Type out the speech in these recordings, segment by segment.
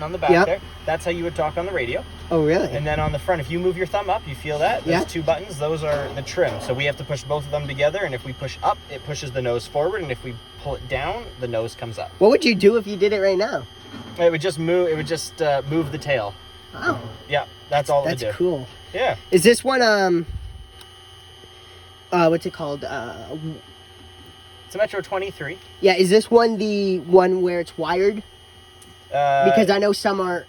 button on the back there. That's how you would talk on the radio. Oh, really? And then on the front, if you move your thumb up, you feel that? Those two buttons, those are the trim. So we have to push both of them together, and if we push up, it pushes the nose forward, and if we pull it down, the nose comes up. What would you do if you did it right now? It would just move. It would just move the tail. Oh. Yeah, that's all it would do. That's cool. Yeah. Is this one, what's it called? It's a Metro 23. Yeah, is this one the one where it's wired? Because I know some are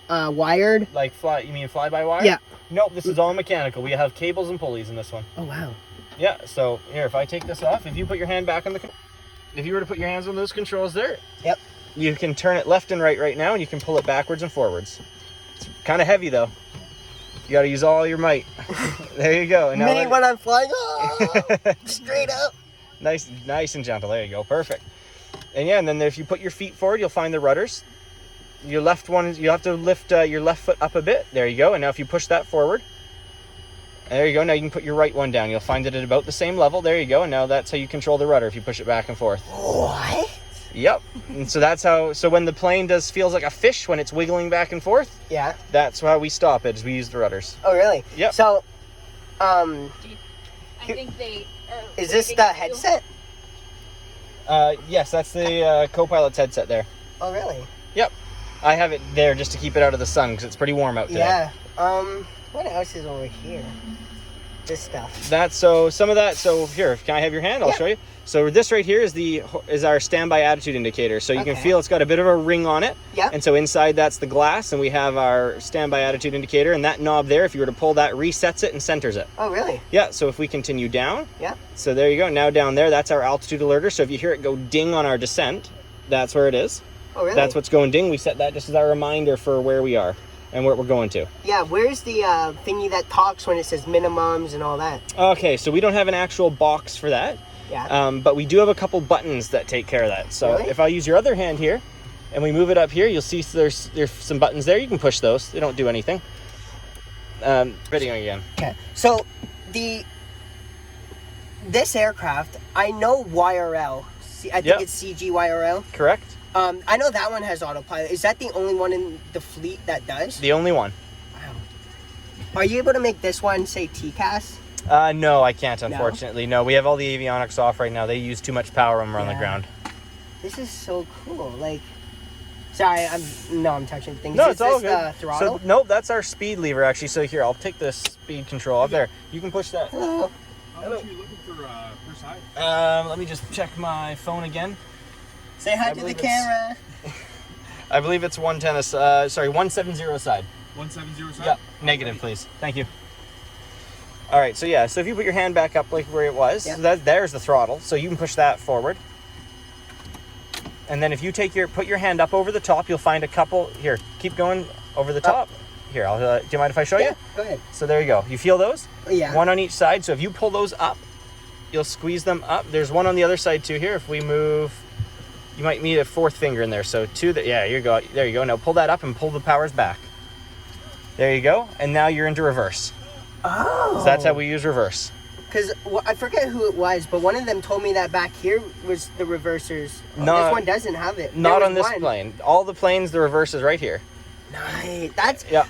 wired. Like you mean fly-by-wire? Yeah. Nope, this is all mechanical. We have cables and pulleys in this one. Oh, wow. Yeah, so here, if I take this off, if you put your hand back on if you were to put your hands on those controls there, you can turn it left and right now, and you can pull it backwards and forwards. It's kind of heavy, though. You got to use all your might. There you go. And Me when I'm flying, straight up. Nice and gentle. There you go. Perfect. And yeah, and then if you put your feet forward, you'll find the rudders. Your left one, you have to lift your left foot up a bit. There you go. And now if you push that forward, there you go. Now you can put your right one down. You'll find it at about the same level. There you go. And now that's how you control the rudder if you push it back and forth. What? Yep. And so that's how, so when the plane feels like a fish when it's wiggling back and forth, that's how we stop it, is we use the rudders. Oh, really? Yep. So, I think they are... Is this the headset? Yes, that's the co-pilot's headset there. Oh, really? Yep. I have it there just to keep it out of the sun because it's pretty warm out today. Yeah. What else is over here? This stuff. Some of that. So here, can I have your hand? I'll show you. So this right here is our standby attitude indicator. So you can feel it's got a bit of a ring on it. Yeah. And so inside that's the glass, and we have our standby attitude indicator, and that knob there, if you were to pull that, resets it and centers it. Oh, really? Yeah. So if we continue down. Yeah. So there you go. Now down there, that's our altitude alerter. So if you hear it go ding on our descent, that's where it is. Oh, really? That's what's going ding. We set that just as our reminder for where we are and where we're going to. Yeah, where's the thingy that talks when it says minimums and all that? Okay, so we don't have an actual box for that. Yeah. But we do have a couple buttons that take care of that. So if I use your other hand here and we move it up here, you'll see there's some buttons there. You can push those. They don't do anything. Ready again. Okay. So this aircraft, I know YRL. I think it's CGYRL. Correct. I know that one has autopilot. Is that the only one in the fleet that does? The only one. Wow. Are you able to make this one say TCAS? No, I can't, unfortunately. No, we have all the avionics off right now. They use too much power when we're on the ground. This is so cool. Like, sorry, I'm touching things. No, it's all good. Throttle? So, nope, that's our speed lever, actually. So here, I'll take the speed control up there. You can push that. Hello. How much are you looking for side? Let me just check my phone again. Say hi to the camera. I believe it's 110. 170 side. 170 side? Yeah, negative, please. Thank you. All right, so yeah, so if you put your hand back up like where it was, so there's the throttle, so you can push that forward. And then if you put your hand up over the top, you'll find a couple, here, keep going over the top. Here, do you mind if I show you? Go ahead. So there you go. You feel those? Yeah. One on each side, so if you pull those up, you'll squeeze them up. There's one on the other side too here. If we move, you might need a fourth finger in there. So there you go. There you go. Now pull that up and pull the powers back. There you go. And now you're into reverse. Oh. So that's how we use reverse. Because I forget who it was, but one of them told me that back here was the reversers. This one doesn't have it. Not on this plane. All the planes, the reverse is right here. Nice.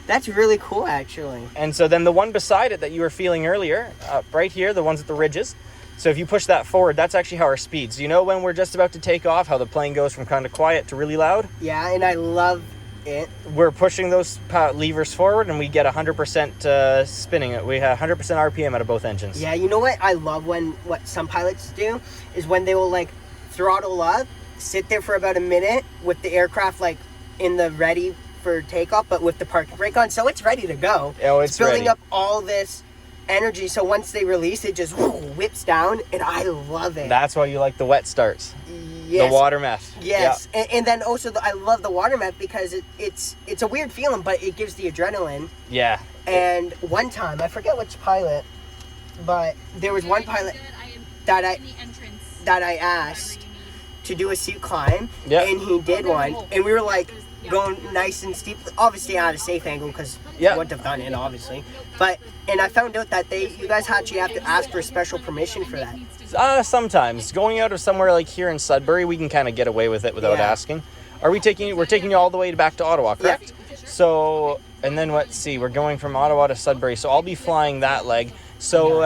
That's really cool, actually. And so then the one beside it that you were feeling earlier, right here, the ones with the ridges. So if you push that forward, that's actually how our speeds. You know when we're just about to take off, how the plane goes from kind of quiet to really loud? Yeah, and I love it. We're pushing those levers forward, and we get 100% spinning. We have 100% RPM out of both engines. Yeah, you know what I love what some pilots do is when they will like throttle up, sit there for about a minute with the aircraft like in the ready for takeoff, but with the parking brake on, so it's ready to go. Oh, it's building ready. up all this energy, so once they release, it just whips down, and I love it. That's why you like the wet starts. Yes. The water meth. Yes, yeah. And then also I love the water meth because it's a weird feeling, but it gives the adrenaline. Yeah. And one time, I forget which pilot, but there was one pilot that I asked to do a suit climb, and he did one, and we were like going nice and steep, obviously at a safe angle because I wouldn't have done it, obviously. And I found out that you guys actually have to ask for special permission for that. Sometimes. Going out of somewhere like here in Sudbury, we can kind of get away with it without asking. Are we taking you? We're taking you all the way back to Ottawa, correct? So, and then let's see. We're going from Ottawa to Sudbury. So I'll be flying that leg. So,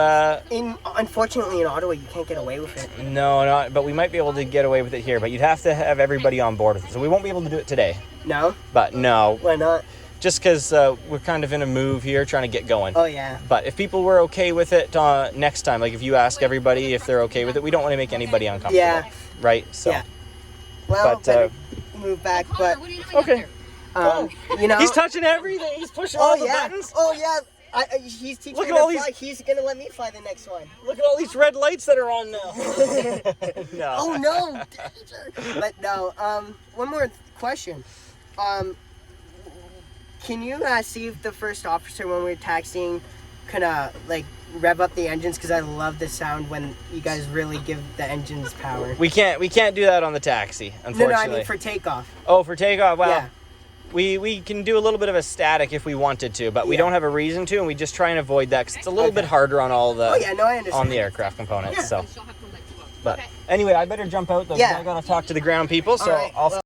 unfortunately, in Ottawa, you can't get away with it. No, not. But we might be able to get away with it here. But you'd have to have everybody on board with it. So we won't be able to do it today. No. But no. Why not? Just because we're kind of in a move here, trying to get going. Oh yeah. But if people were okay with it next time, like if you ask everybody if they're okay with it, we don't want to make anybody uncomfortable. Yeah. Right. So. Yeah. Well, but move back, but okay. you know. He's touching everything. He's pushing all the buttons. Oh yeah. He's teaching Look me at all to these. fly. He's gonna let me fly the next one. Look at all these red lights that are on now. No. Oh no. But no. One more question. Can you see if the first officer when we're taxiing can like rev up the engines? Because I love the sound when you guys really give the engines power. We can't do that on the taxi, unfortunately. No, I mean for takeoff. Oh, for takeoff. Well, Yeah. we can do a little bit of a static if we wanted to, but we don't have a reason to, and we just try and avoid that because it's a little bit harder on all the Oh yeah, no, I understand. on the aircraft components. Yeah. So, but anyway, I better jump out though. 'Cause Yeah. I gotta talk to the ground people. So All right, I'll. well,